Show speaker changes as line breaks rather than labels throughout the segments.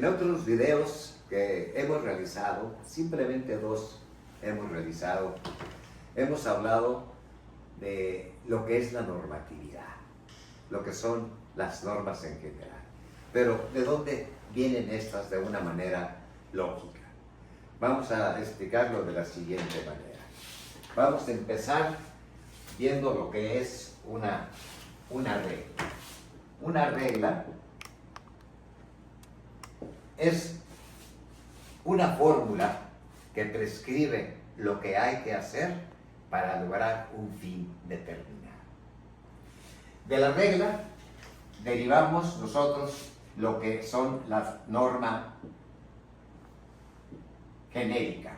En otros videos que hemos realizado, simplemente dos hemos realizado, hemos hablado de lo que es la normatividad, lo que son las normas en general. Pero ¿de dónde vienen estas de una manera lógica? Vamos a explicarlo de la siguiente manera. Vamos a empezar viendo lo que es una regla. Una regla es una fórmula que prescribe lo que hay que hacer para lograr un fin determinado. De la regla derivamos nosotros lo que son la norma genérica.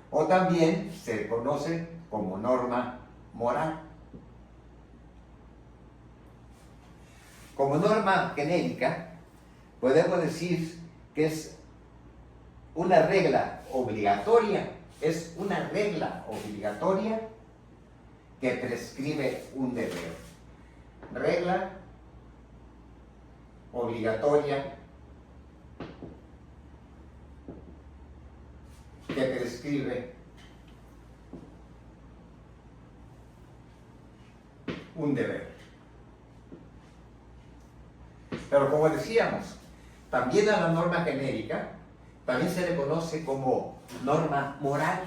O también se conoce como norma moral. Como norma genérica, podemos decir que es una regla obligatoria, que prescribe un deber. Regla obligatoria que prescribe un deber. Pero como decíamos, también a la norma genérica también se le conoce como norma moral,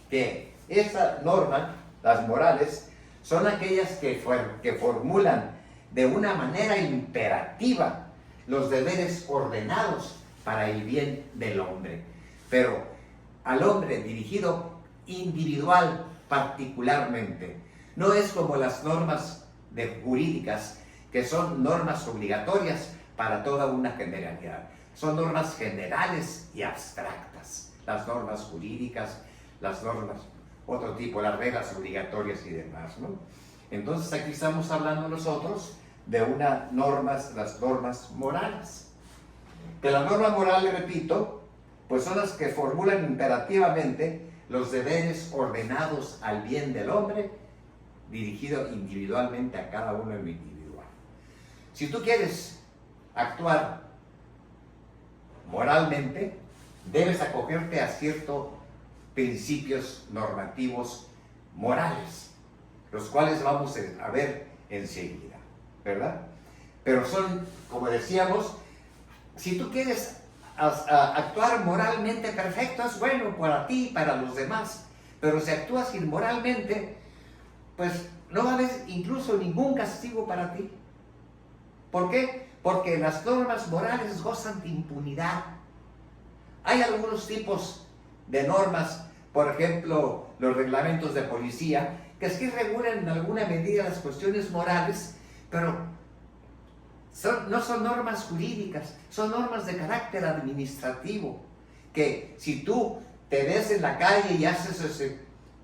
que esa norma, las morales, son aquellas que formulan de una manera imperativa los deberes ordenados para el bien del hombre, pero al hombre dirigido individual particularmente. No es como las normas jurídicas, que son normas obligatorias para toda una generalidad. Son normas generales y abstractas. Las normas jurídicas, las normas, otro tipo, las reglas obligatorias y demás, ¿no? Entonces aquí estamos hablando nosotros de las normas morales. Que la norma moral, le repito, pues son las que formulan imperativamente los deberes ordenados al bien del hombre, dirigido individualmente a cada uno en lo individual. Si tú quieres actuar moralmente, debes acogerte a ciertos principios normativos morales, los cuales vamos a ver enseguida, ¿verdad? Pero son, como decíamos, si tú quieres actuar moralmente perfecto, es bueno para ti y para los demás, pero si actúas inmoralmente, pues no va a haber incluso ningún castigo para ti. ¿Por qué? Porque las normas morales gozan de impunidad. Hay algunos tipos de normas, por ejemplo, los reglamentos de policía, que sí regulan en alguna medida las cuestiones morales, pero no son normas jurídicas, son normas de carácter administrativo, que si tú te ves en la calle y haces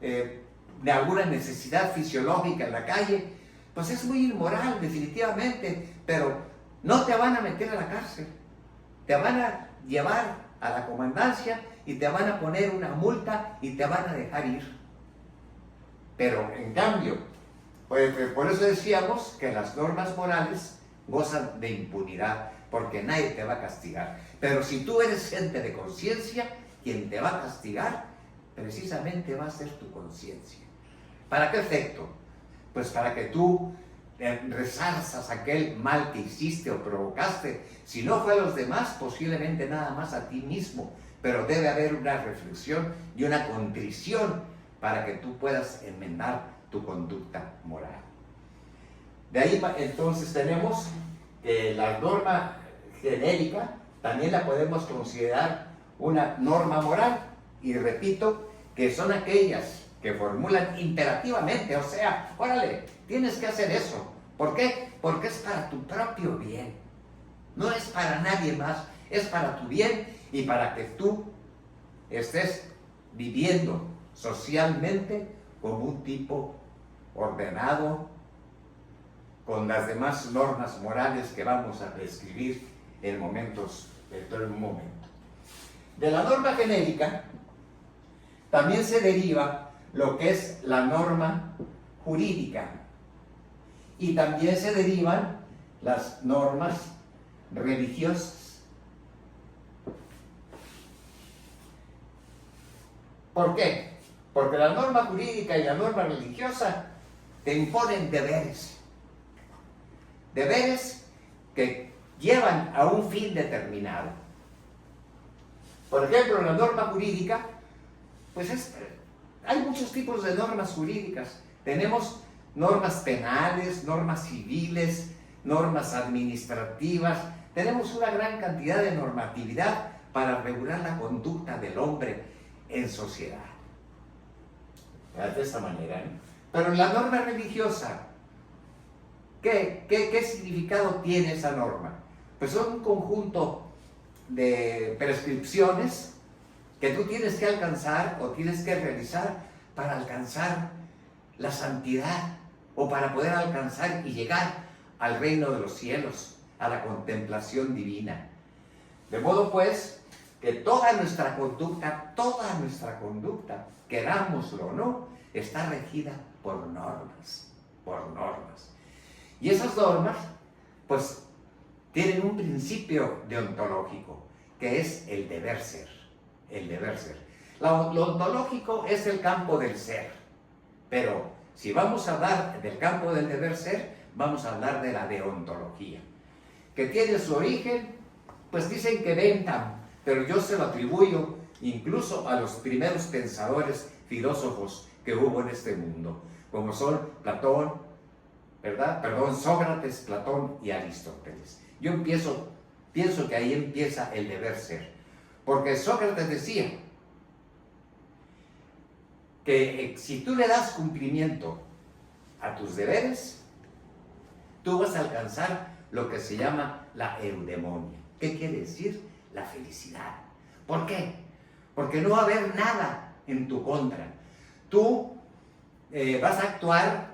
de alguna necesidad fisiológica en la calle, pues es muy inmoral definitivamente, pero no te van a meter a la cárcel, te van a llevar a la comandancia y te van a poner una multa y te van a dejar ir. Pero en cambio, pues, por eso decíamos que las normas morales gozan de impunidad, porque nadie te va a castigar. Pero si tú eres gente de conciencia, quien te va a castigar precisamente va a ser tu conciencia. ¿Para qué efecto? Pues para que tú resarzas aquel mal que hiciste o provocaste. Si no fue a los demás, posiblemente nada más a ti mismo, pero debe haber una reflexión y una contrición para que tú puedas enmendar tu conducta moral. De ahí entonces tenemos que la norma genérica también la podemos considerar una norma moral, y repito que son aquellas que formulan imperativamente, o sea, órale, tienes que hacer eso. ¿Por qué? Porque es para tu propio bien, no es para nadie más, es para tu bien y para que tú estés viviendo socialmente como un tipo ordenado, con las demás normas morales que vamos a prescribir en un momento. De la norma genérica también se deriva lo que es la norma jurídica. Y también se derivan las normas religiosas. ¿Por qué? Porque la norma jurídica y la norma religiosa te imponen deberes. Deberes que llevan a un fin determinado. Por ejemplo, la norma jurídica, pues hay muchos tipos de normas jurídicas. Tenemos normas penales, normas civiles, normas administrativas. Tenemos una gran cantidad de normatividad para regular la conducta del hombre en sociedad. De esta manera, ¿no? Pero la norma religiosa, ¿qué significado tiene esa norma? Pues son un conjunto de prescripciones que tú tienes que alcanzar o tienes que realizar para alcanzar la santidad o para poder alcanzar y llegar al reino de los cielos, a la contemplación divina. De modo pues que toda nuestra conducta, querámoslo o no, está regida por normas. Y esas normas, pues, tienen un principio deontológico, que es el deber ser. Lo ontológico es el campo del ser, pero si vamos a hablar del campo del deber ser, vamos a hablar de la deontología, que tiene su origen, pues dicen que Bentham, pero yo se lo atribuyo incluso a los primeros pensadores filósofos que hubo en este mundo, como son Platón, Sócrates, Platón y Aristóteles. Yo pienso que ahí empieza el deber ser, porque Sócrates decía que si tú le das cumplimiento a tus deberes, tú vas a alcanzar lo que se llama la eudemonia. ¿Qué quiere decir? La felicidad. ¿Por qué? Porque no va a haber nada en tu contra. Tú vas a actuar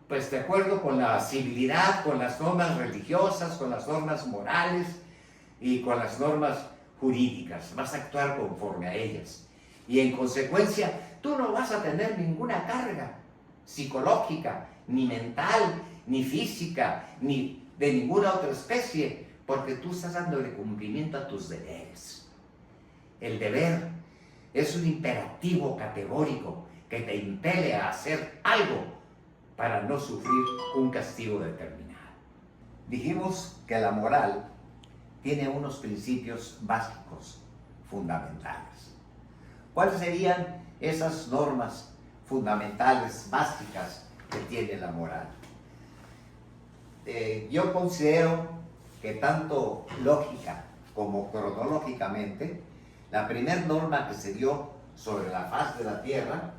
pues de acuerdo con la civilidad, con las normas religiosas, con las normas morales y con las normas jurídicas. Vas a actuar conforme a ellas. Y en consecuencia, tú no vas a tener ninguna carga psicológica, ni mental, ni física, ni de ninguna otra especie, porque tú estás dándole cumplimiento a tus deberes. El deber es un imperativo categórico que te impele a hacer algo para no sufrir un castigo determinado. Dijimos que la moral tiene unos principios básicos, fundamentales. ¿Cuáles serían esas normas fundamentales, básicas que tiene la moral? Yo considero que tanto lógica como cronológicamente, la primera norma que se dio sobre la faz de la Tierra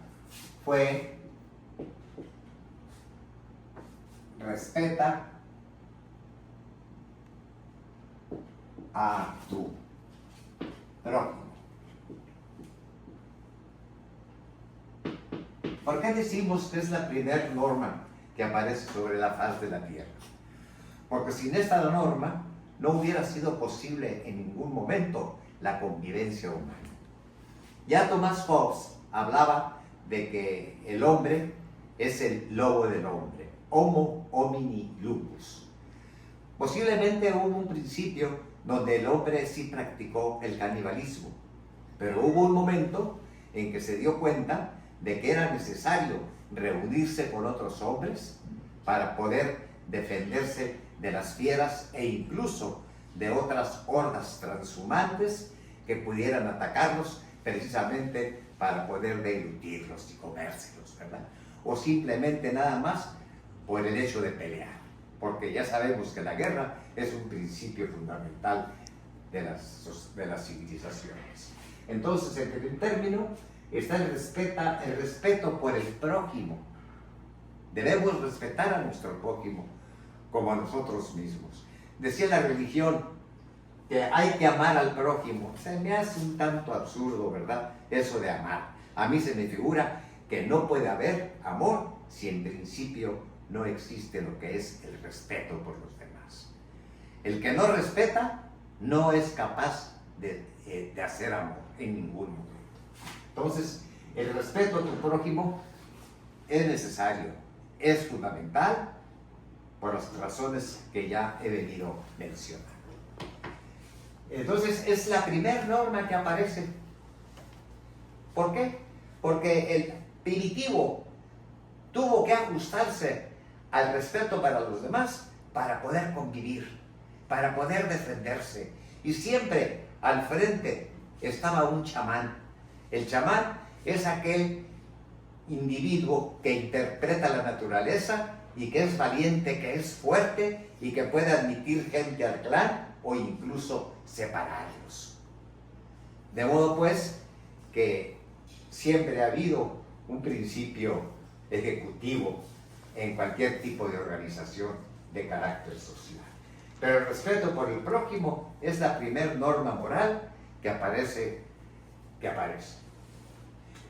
fue: respeta a tu prójimo. ¿Por qué decimos que es la primera norma que aparece sobre la faz de la Tierra? Porque sin esta norma no hubiera sido posible en ningún momento la convivencia humana. Ya Thomas Hobbes hablaba de que el hombre es el lobo del hombre, Homo homini lupus. Posiblemente hubo un principio donde el hombre sí practicó el canibalismo, pero hubo un momento en que se dio cuenta de que era necesario reunirse con otros hombres para poder defenderse de las fieras e incluso de otras hordas transhumantes que pudieran atacarlos precisamente para poder deglutirlos y comérselos, ¿verdad? O simplemente nada más por el hecho de pelear, porque ya sabemos que la guerra es un principio fundamental de las civilizaciones. Entonces, en primer término, está el respeto por el prójimo. Debemos respetar a nuestro prójimo como a nosotros mismos. Decía la religión que hay que amar al prójimo. Se me hace un tanto absurdo, ¿verdad? Eso de amar. A mí se me figura que no puede haber amor si en principio no existe lo que es el respeto por los demás. El que no respeta no es capaz de hacer amor en ningún momento. Entonces, el respeto a tu prójimo es necesario, es fundamental, por las razones que ya he venido mencionando. Entonces es la primera norma que aparece. ¿Por qué? Porque el primitivo tuvo que ajustarse al respeto para los demás para poder convivir, para poder defenderse. Y siempre al frente estaba un chamán. El chamán es aquel individuo que interpreta la naturaleza y que es valiente, que es fuerte y que puede admitir gente al clan o incluso separarlos. De modo pues que siempre ha habido un principio ejecutivo en cualquier tipo de organización de carácter social. Pero el respeto por el prójimo es la primera norma moral que aparece.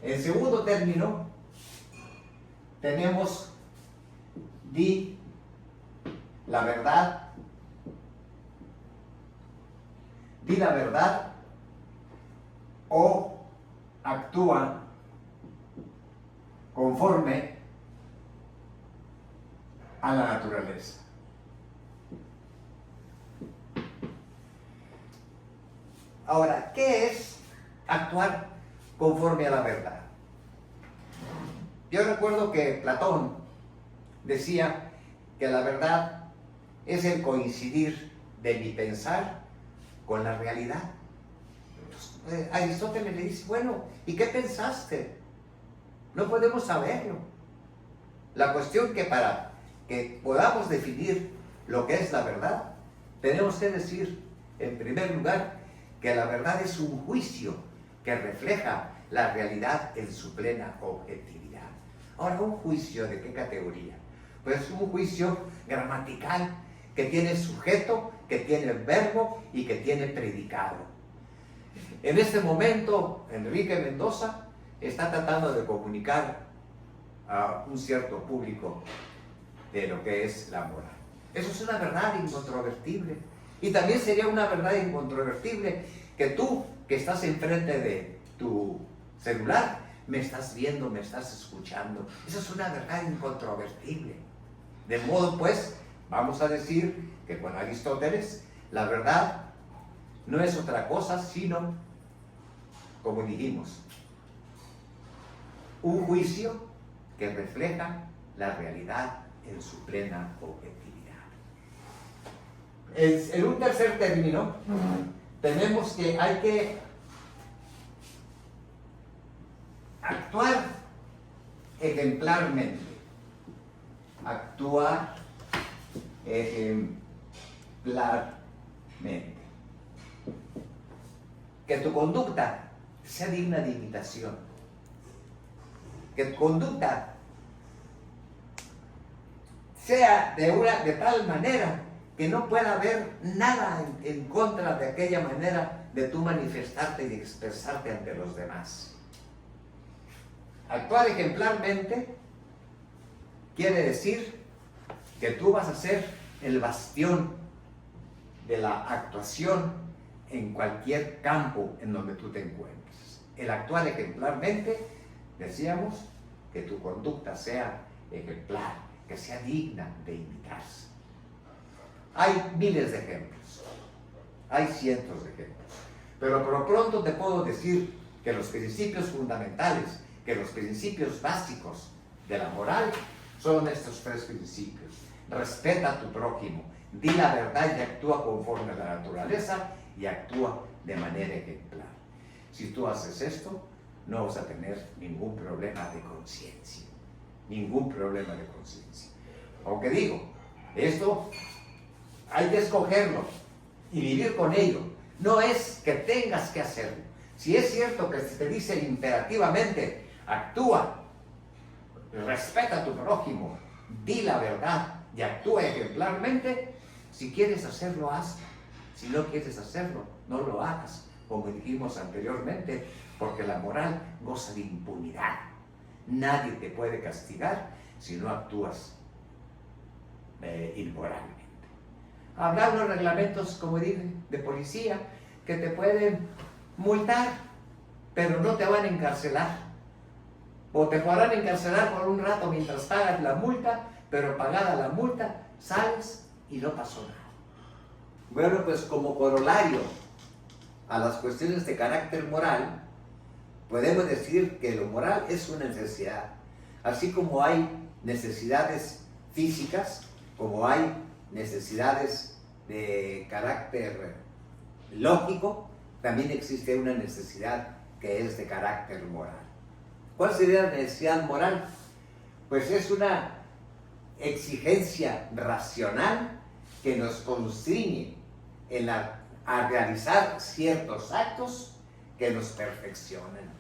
En segundo término, tenemos di la verdad o actúa conforme a la naturaleza. Ahora, ¿qué es actuar conforme a la verdad? Yo recuerdo que Platón decía que la verdad es el coincidir de mi pensar con la realidad. Entonces, Aristóteles le dice, bueno, ¿y qué pensaste? No podemos saberlo. La cuestión que para que podamos definir lo que es la verdad, tenemos que decir, en primer lugar, que la verdad es un juicio que refleja la realidad en su plena objetividad. Ahora, ¿un juicio de qué categoría? Pues un juicio gramatical que tiene sujeto, que tiene verbo y que tiene predicado. En este momento, Enrique Mendoza está tratando de comunicar a un cierto público de lo que es la moral. Eso es una verdad incontrovertible. Y también sería una verdad incontrovertible que tú, que estás enfrente de tu celular, me estás viendo, me estás escuchando. Eso es una verdad incontrovertible. De modo pues, vamos a decir que con Aristóteles, la verdad no es otra cosa sino, como dijimos, un juicio que refleja la realidad en su plena objetividad. En un tercer término, tenemos que hay que actuar ejemplarmente. Actuar ejemplarmente. Que tu conducta sea digna de imitación. Que tu conducta sea de tal manera que no pueda haber nada en contra de aquella manera de tú manifestarte y de expresarte ante los demás. Actuar ejemplarmente quiere decir que tú vas a ser el bastión de la actuación en cualquier campo en donde tú te encuentres. El actuar ejemplarmente, decíamos, que tu conducta sea ejemplar, que sea digna de imitarse. Hay miles de ejemplos, hay cientos de ejemplos, pero por lo pronto te puedo decir que los principios fundamentales, que los principios básicos de la moral son estos tres principios. Respeta a tu prójimo, di la verdad y actúa conforme a la naturaleza y actúa de manera ejemplar. Si tú haces esto, no vas a tener ningún problema de conciencia, ningún problema de conciencia. Aunque digo, esto hay que escogerlo y vivir con ello. No es que tengas que hacerlo. Si es cierto que se te dice imperativamente, actúa, respeta a tu prójimo, di la verdad y actúa ejemplarmente, si quieres hacerlo, hazlo. Si no quieres hacerlo, no lo hagas, como dijimos anteriormente, porque la moral goza de impunidad. Nadie te puede castigar si no actúas inmoralmente. Hablar los reglamentos, como dije, de policía, que te pueden multar, pero no te van a encarcelar. O te podrán encarcelar por un rato mientras pagas la multa, pero pagada la multa, sales y no pasó nada. Bueno, pues como corolario a las cuestiones de carácter moral, podemos decir que lo moral es una necesidad. Así como hay necesidades físicas, como hay necesidades de carácter lógico, también existe una necesidad que es de carácter moral. ¿Cuál sería la necesidad moral? Pues es una exigencia racional que nos constriñe a realizar ciertos actos que nos perfeccionan.